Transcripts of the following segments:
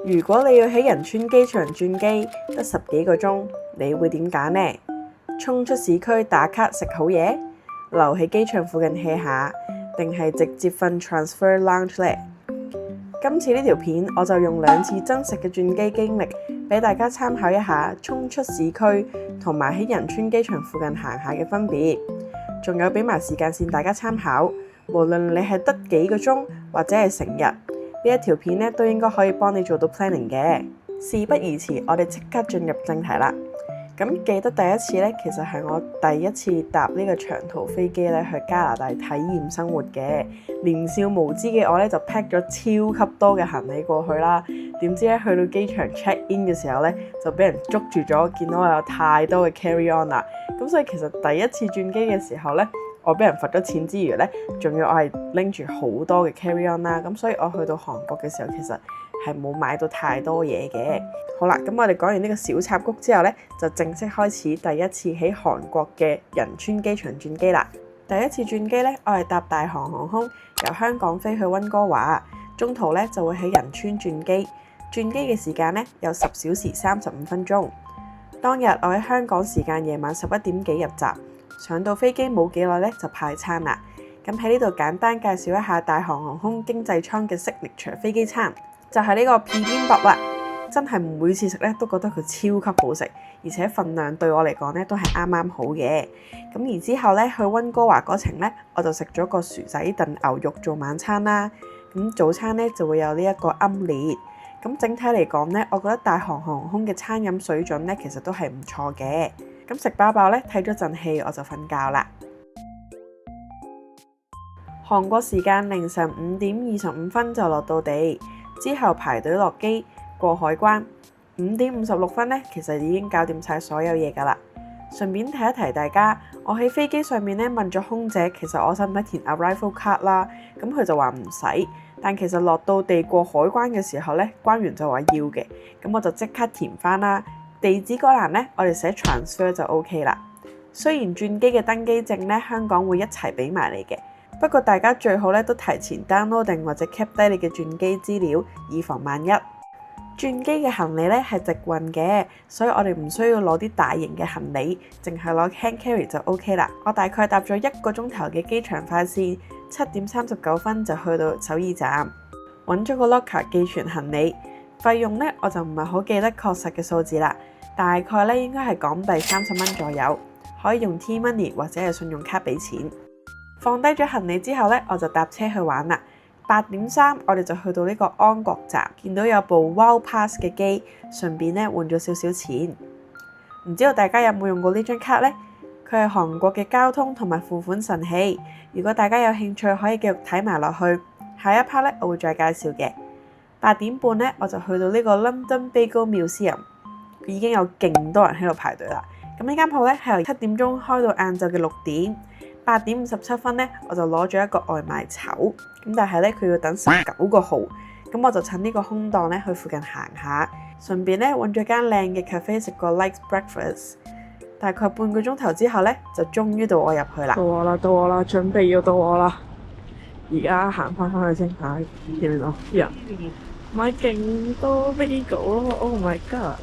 如果你要喺仁川機場轉機，得10幾個鐘，你會點揀呢？衝出市區打卡食好嘢，留喺機場附近 hea 下，定係直接瞓 transfer lounge 呢？今次呢條片我就用2次真實嘅轉機經歷，俾大家參考一下衝出市區同埋喺仁川機場附近行下嘅分別，仲有俾埋時間線大家參考。無論你係得幾個鐘或者係成日，呢一條片咧都應該可以幫你做到 planning 嘅。事不宜遲，我哋即刻進入正題啦。咁記得第一次咧，其實係我第一次搭呢個長途飛機咧去加拿大體驗生活嘅。年少無知嘅我咧就 pack 咗超級多嘅行李過去啦。點知咧去到機場 check in 嘅時候咧，就俾人捉住咗，見到我有太多嘅 carry on 啦。咁所以其實第一次轉機嘅時候咧，我俾人罰咗錢之餘咧，仲要我係拎住好多嘅 carry on 啦。咁所以我去到韓國嘅時候，其實係冇買到太多嘢嘅。好啦，咁我哋講完呢個小插曲之後咧，就正式開始第一次喺韓國嘅仁川機場轉機啦。第一次轉機咧，我係搭大韓航空由香港飛去溫哥華，中途咧就會喺仁川轉機。轉機嘅時間咧有10小時35分鐘。當日我喺香港時間夜晚11點幾入閘，上到飛機冇幾耐咧就派餐啦。咁喺呢度簡單介紹一下大韓航空經濟艙嘅 signature 飛機餐，就係呢個 bibimbap啦。真係每次食咧都覺得佢超級好食，而且份量對我嚟講咧都係啱啱好嘅。咁而之後咧去溫哥華嗰程咧，我就食咗個薯仔燉牛肉做晚餐啦。咁早餐咧就會有呢一個奄列。咁整體嚟講咧，我覺得大韓航空嘅餐飲水準咧其實都係唔錯嘅。咁食飽飽咧睇咗陣戲我就瞓覺啦。韓國時間凌晨5點25分就落到地，之後排隊落機過海關。5點56分咧，其實已經搞掂晒所有嘢㗎啦。順便提一提大家，我喺飛機上面咧問咗空姐，其實我使唔使填 arrival card 啦？咁佢就話唔使，但其實落到地過海關嘅時候咧，關員就話要嘅，咁我就即刻填翻啦。地址嗰欄咧，我哋寫 transfer 就 OK 啦。雖然轉機嘅登機證咧，香港會一齊俾埋你嘅，不過大家最好咧都提前 download 定或者 keep 低你嘅轉機資料，以防萬一。轉機嘅行李咧係直運嘅，所以我哋唔需要攞啲大型嘅行李，淨係攞 hand carry 就 OK 啦。我大概搭咗1個鐘頭嘅機場快線，7點39分就去到首爾站，揾咗個 locker 寄存行李。費用咧我就唔係好記得確實嘅數字啦，大概咧應該係港幣30蚊左右，可以用 T-money 或者係信用卡俾錢。放低咗行李之後咧，我就搭車去玩啦。8點3我哋就去到呢個安國站，見到有部 Wow Pass 嘅機，順便咧換咗少少錢。唔知道大家有冇用過呢張卡呢？佢係韓國嘅交通同埋付款神器。如果大家有興趣，可以繼續睇埋落去。下一 part 咧，我會再介紹嘅。8點半咧，我就去到呢個 London Bagel Museum，已經有勁多人喺度排隊啦。咁呢間鋪咧係由7點鐘開到晏晝嘅6點。8點57分咧，我就攞咗一個外賣籌，咁但係咧佢要等19個號，咁我就趁呢個空檔咧去附近行下，順便咧揾咗間靚嘅 cafe 食個 light breakfast。大概半個鐘頭之後咧，就終於到我入去啦。到我啦，準備要到我啦。而家行翻去先睇，見唔見到人？買勁多 bagel 咯 ！Oh my god！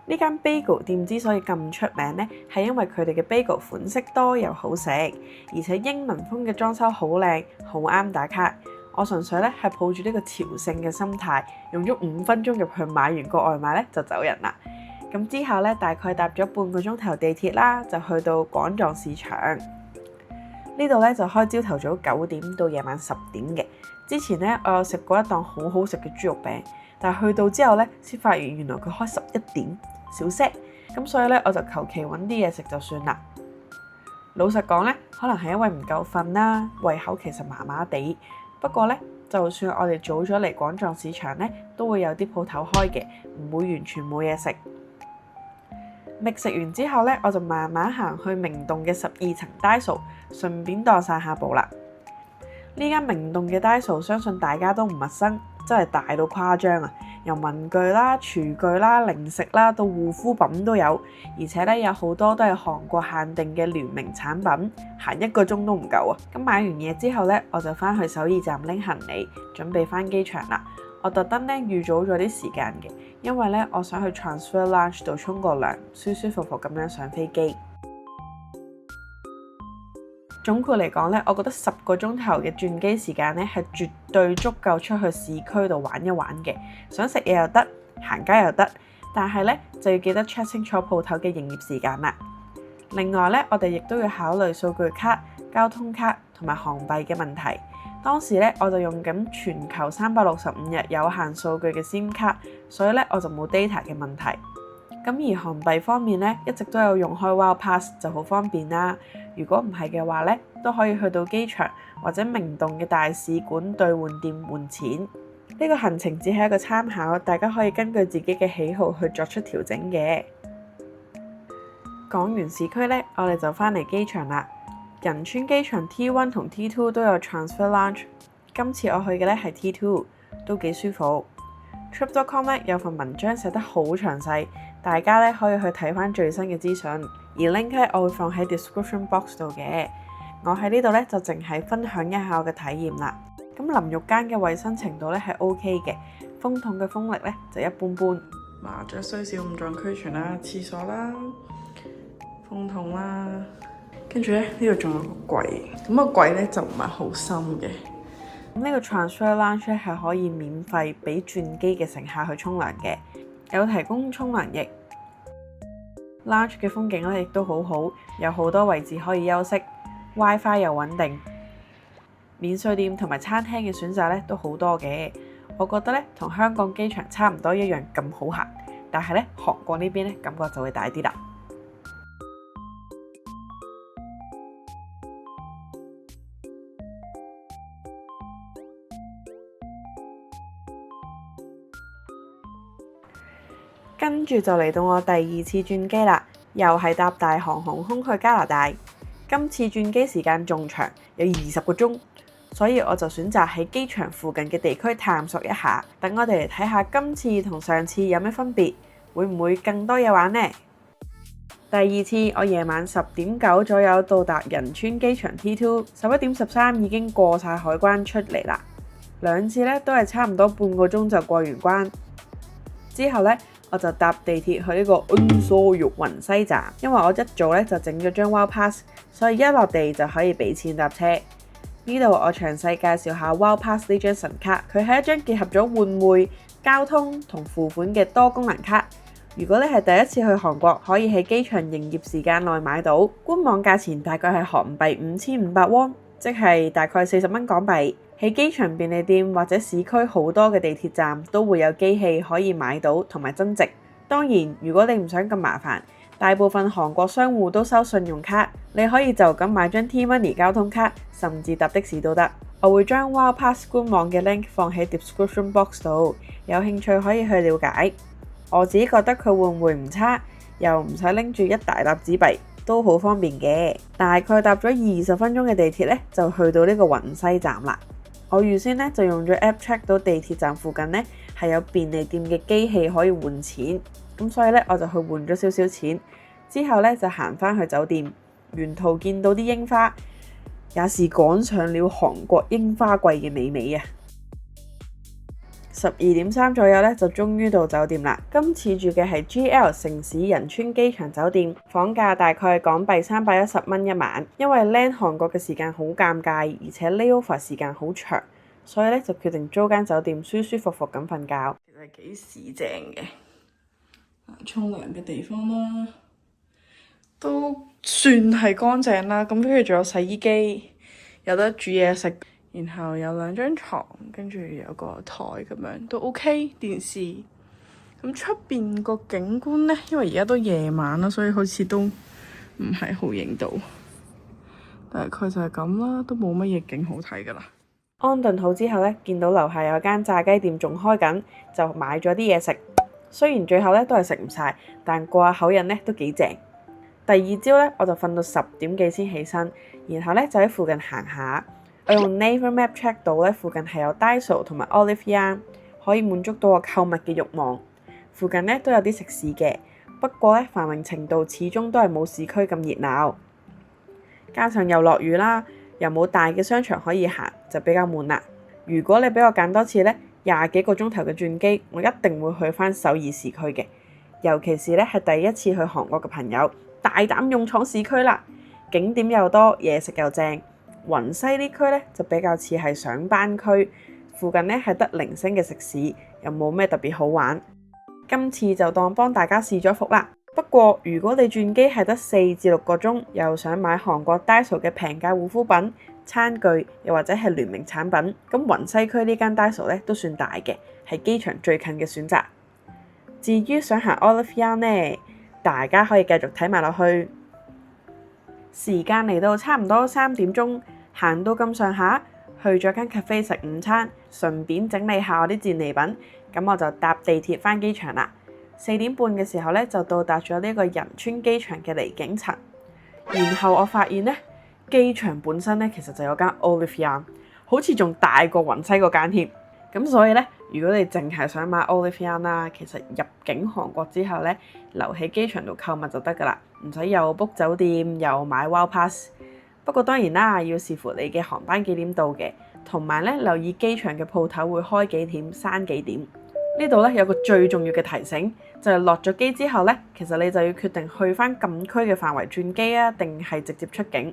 呢間 bagel 店之所以咁出名呢，係因為佢哋嘅 bagel 款式多又好食，而且英文風嘅裝修好靚，好啱打卡。我純粹咧係抱住呢個朝聖嘅心態，用咗5分鐘入去買完個外賣咧就走人啦。咁之後咧大概搭咗半個鐘頭地鐵啦，就去到廣藏市場。呢度咧就開朝頭早9點到夜晚10點嘅。之前咧我有食過一檔好好食嘅豬肉餅，但係去到之後咧先發現原來佢開11點。小息，咁所以咧我就求其揾啲嘢食就算啦。老實講咧，可能係因為唔夠瞓啦，胃口其實麻麻地。不過咧，就算我哋早咗嚟廣藏市場咧，都會有啲鋪頭開嘅，唔會完全冇嘢食。食完之後咧，我就慢慢行去明洞嘅12層 Daiso， 順便當散下步啦。呢間明洞嘅 Daiso， 相信大家都唔陌生，真係大到誇張啊！由文具啦、廚具啦、零食啦到護膚品都有，而且咧有好多都係韓國限定嘅聯名產品，行1個鐘都唔夠啊！咁買完嘢之後咧，我就翻去首爾站拎行李，準備翻機場啦。我特登咧預早咗啲時間嘅，因為咧我想去 Transfer Lounge 度沖個涼，舒舒服服咁樣上飛機。總括嚟講咧，我覺得10個鐘頭嘅轉機時間咧係絕對足夠出去市區度玩一玩嘅，想食嘢又得，行街又得，但係咧就要記得 check 清楚鋪頭嘅營業時間啦。另外咧，我哋亦都要考慮數據卡、交通卡同埋韓幣嘅問題。當時咧我就用緊全球365日有限數據嘅 SIM 卡，所以咧我就冇 data 嘅問題。咁而韓幣方面咧，一直都有用開 Wow Pass 就好方便啦。如果唔係嘅話咧，都可以去到機場或者明洞嘅大使館兌換店換錢。呢個行程只係一個參考，大家可以根據自己嘅喜好去作出調整嘅。講完市區咧，我哋就返嚟機場啦。仁川機場 T1 同 T2 都有 Transfer Lounge， 今次我去嘅咧係 T2， 都幾舒服。Trip.com 咧有份文章寫得好詳細，大家咧可以去睇翻最新嘅資訊，而 link 咧我會放喺 description box 度嘅。我喺呢度咧就淨係分享一下我嘅體驗啦。咁淋浴間嘅衛生程度咧係 OK 嘅，風筒嘅風力咧就一般般。麻雀雖小五臟俱全啦，廁所啦，風筒啦。跟住咧，呢度仲有個櫃，咁個櫃咧就唔係好深嘅。咁呢個 Transfer Lounge 咧係可以免費俾轉機嘅乘客去沖涼嘅，有提供沖涼液。Lounge 嘅風景咧亦都好好，有好多位置可以休息 ，WiFi 又穩定，免稅店同埋餐廳嘅選擇咧都好多嘅。我覺得咧同香港機場差唔多一樣咁好行，但係咧韓國呢邊咧感覺就會大啲啦。跟住就嚟到我第2次轉機啦，又係搭大韓航空去加拿大。今次轉機時間仲長，有20個鐘，所以我就選擇喺機場附近嘅地區探索一下。等我哋嚟睇下今次同上次有咩分別，會唔會更多嘢玩呢？第2次我夜晚10點9左右到達仁川機場 T2， 11點13已經過晒海關出嚟啦。兩次咧都係差唔多半個鐘就過完關。之後咧，我就搭地鐵去呢個恩所玉雲西站，因為我一早咧就整咗張 Wow Pass， 所以一落地就可以俾錢搭車。呢度我詳細介紹下 Wow Pass 呢張神卡，佢係一張結合咗換匯、交通同付款嘅多功能卡。如果你係第一次去韓國，可以喺機場營業時間內買到，官網價錢大概係韓幣5500 won， 即係大概40蚊港幣。喺機場便利店或者市區好多嘅地鐵站都會有機器可以買到同埋增值。當然，如果你唔想咁麻煩，大部分韓國商戶都收信用卡，你可以就咁買張 T-Money 交通卡，甚至搭的士都得。我會將 Wow Pass 官網嘅 link 放喺 description box 度，有興趣可以去了解。我自己覺得佢換匯唔差，又唔使拎住一大沓紙幣，都好方便嘅。大概搭咗20分鐘嘅地鐵咧，就去到呢個雲西站啦。我預先咧就用咗 app check 到地鐵站附近咧係有便利店嘅機器可以換錢，咁所以咧我就去換咗少少錢，之後咧就行返去酒店，沿途見到啲櫻花，也是趕上了韓國櫻花季嘅美美啊！12點3左右咧就終於到酒店啦。今次住嘅係 GL 城市仁川機場酒店，房價大概港幣310蚊一晚。因為 land 韓國嘅時間好尷尬，而且 layover 時間好長，所以咧就決定租間酒店舒舒服服咁瞓覺。其實幾市正嘅，沖涼嘅地方啦，都算係乾淨啦。咁跟住仲有洗衣機，有得煮嘢食。然後有2張床，跟住有個台咁樣都 OK。電視咁出邊個景觀呢？因為而家都夜晚啦，所以好似都唔係好影到。大概就係咁啦，都冇乜嘢景好睇噶啦。安頓好之後呢，見到樓下有間炸雞店仲開緊，就買咗啲嘢食。雖然最後呢都係食唔晒，但過下口癮呢都幾正。第2朝呢，我就瞓到10點幾先起身，然後呢就喺附近行下。我用 Naver Map check 到咧，附近係有 Daiso 同埋 Olive Young， 可以滿足到我購物嘅慾望。附近咧都有啲食肆嘅，不過咧繁榮程度始終都係冇市區咁熱鬧。加上又落雨啦，又冇大嘅商場可以行，就比較悶啦。如果你俾我揀多次咧， 20幾個鐘頭嘅轉機，我一定會去返首爾市區嘅。尤其是咧係第一次去韓國嘅朋友，大膽勇闖市區啦！景點又多，嘢食又正。雲西呢區咧就比較似係上班區，附近咧係得零星嘅食肆，又冇咩特別好玩。今次就當幫大家試咗福啦。不過如果你轉機係得4至6個鐘，又想買韓國 Daiso 嘅平價護膚品、餐具，又或者係聯名產品，咁雲西區呢間 Daiso 咧都算大嘅，係機場最近嘅選擇。至於想行 Olive Young 呢，大家可以繼續睇埋落去。時間嚟到差唔多3點鐘，行到咁上下，去咗間 cafe 食午餐，順便整理下我啲戰利品。咁我就搭地鐵返機場啦。4點半嘅時候咧，就到達咗呢個仁川機場嘅離境層。然後我發現咧，機場本身咧其實就有間 Olive Young，好似仲大過雲西嗰間添。咁所以咧，如果你淨係想買 Olive Young 啦，其實入境韓國之後咧，留喺機場度購物就得㗎啦，唔使又 book 酒店又買 Wow Pass。不過當然啦，要視乎你嘅航班幾點到嘅，同埋咧留意機場嘅鋪頭會開幾點、閂幾點。呢度咧有個最重要嘅提醒，就係落咗機之後咧，其實你就要決定去返禁區嘅範圍轉機啊，定係直接出境。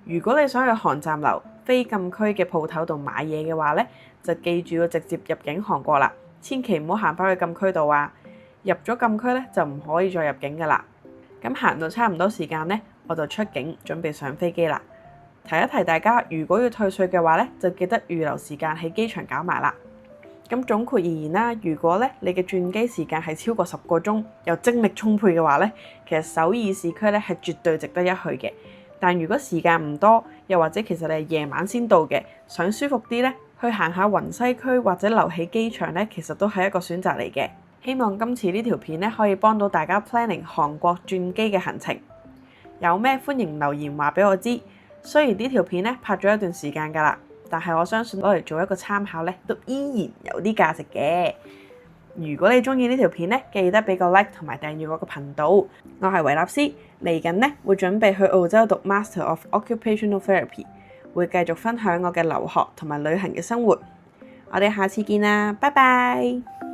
如果你想去韓站樓非禁區嘅鋪頭度買嘢嘅話咧，就記住要直接入境韓國啦，千祈唔好行返去禁區度啊！入咗禁區咧就唔可以再入境㗎啦。咁行到差唔多時間咧，我就出境準備上飛機啦。提一提大家，如果要退稅嘅話咧，就記得預留時間喺機場搞埋啦。咁總括而言啦，如果咧你嘅轉機時間係超過10個鐘，又精力充沛嘅話咧，其實首爾市區咧係絕對值得一去嘅。但如果時間唔多，又或者其實你係夜晚先到嘅，想舒服啲咧，去行下雲西區或者留喺機場咧，其實都係一個選擇嚟嘅。希望今次呢條片咧可以幫到大家 planning 韓國轉機嘅行程。有咩歡迎留言話俾我知。雖然呢條片咧拍咗一段時間㗎啦，但係我相信攞嚟做一個參考咧，都依然有啲價值嘅。如果你中意呢條片咧，記得俾個 like 同埋訂閱我個頻道。我係維納斯，嚟緊咧會準備去澳洲讀 Master of Occupational Therapy， 會繼續分享我嘅留學同埋旅行嘅生活。我哋下次見啦，拜拜。